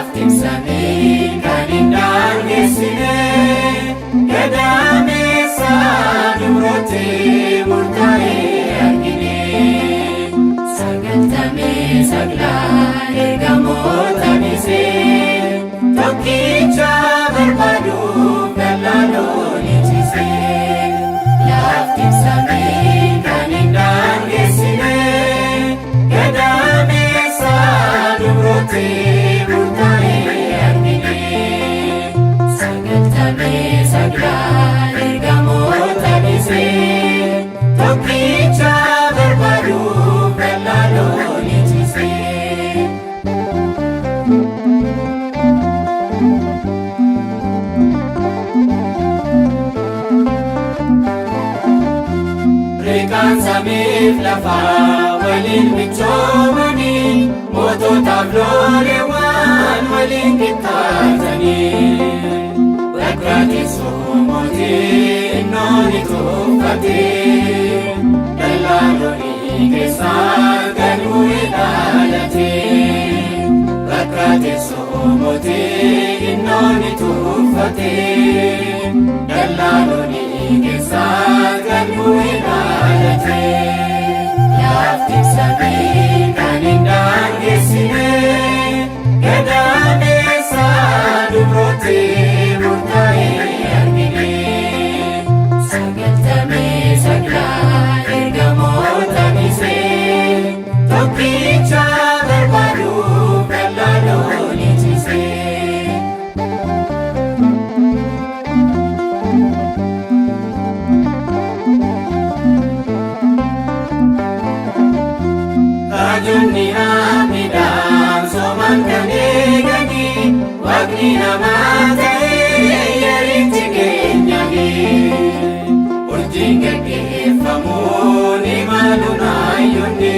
laftin samii kan hin daangeessine gadameessa dubrootti murtaa'e argine. Sagantamee saglaan ergamoota dhiisee tokkicha barbaaduuf dallaaloo dhiisisee. Laftin samii kan hin daangeessine gadameessa dubrootti murtaa'e argine. Sagantamee saglaan ergamoota dhiisee tokkicha barbaaduuf dallaaloo dhiisisee. Reekaan samiif lafaa waliin michoomanii moototaaf looleewwan waliin qixxaatanii. Bakka teessoo mootii innooni tuffatee dallaa loonii keessaa gad bu'ee dhaalatee. Bakka teessoo mootii innooni tuffatee dallaa loonii keessaa gad bu'ee dhaalatee. Laftin samii kan hin daangeessine gadameessa dubrootti murtaa'e argine. Sagantamee saglaan ergamoota dhiisee tokkicha barbaaduuf dallaaloo dhiisisee. Raajonni haamiidhaan sooman kan eeganii waaqni namaa ta'ee yerichi keenyani. Urjiin gaggeeffamuun imaaluun hayyoonni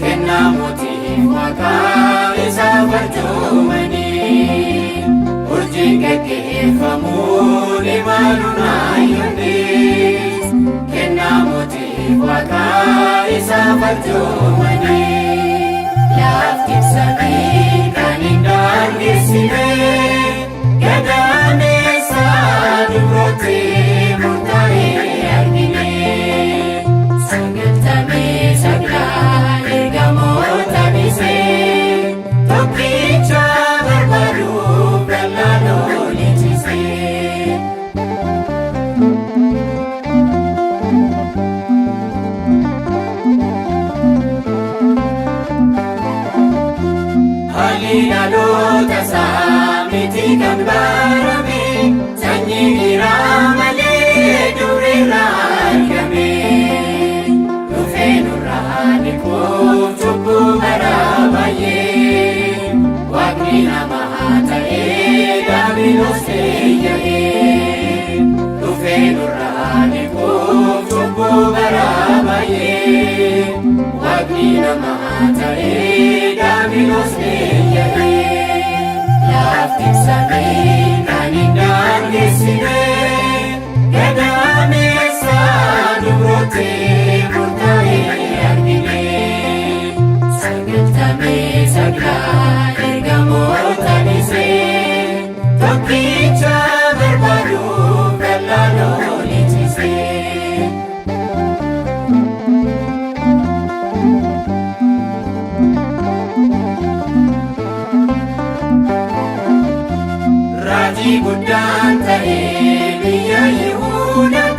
kennaa mootiif maqaa isaa farjoomanii. Urjiin gaggeeffamuun imaaluun hayyoonni kennaa mootiif maqaa isaa farjoomanii. Laftin samii kan hin daangeessine gadameessa dubrootti murtaa'e argine. Sagantamee saglaan ergamoota dhiisee tokkicha barbaaduuf dallaaloo dhiisisee. Haalli dhaloota isaa miti kan barame sanyii dhiiraa malee durirraa argame. Dhufee nurraa dhiquuf cubbuu karaa baay'ee waaqni namaa ta'ee daabiloos keeyya'ee. Dhufee nurraa dhiquuf cubbuu karaa baay'ee waaqni namaa ta'ee daabiloos keeyya'ee. Laftin samii kan hin daangeessine gadameessa dubrootti murtaa'e argine. Sagantamee saglaan ergamoota dhiisee tokkicha barbaaduuf dallaaloo dhiisisee. Raajii guddaan ta'ee biyya Yihuudaa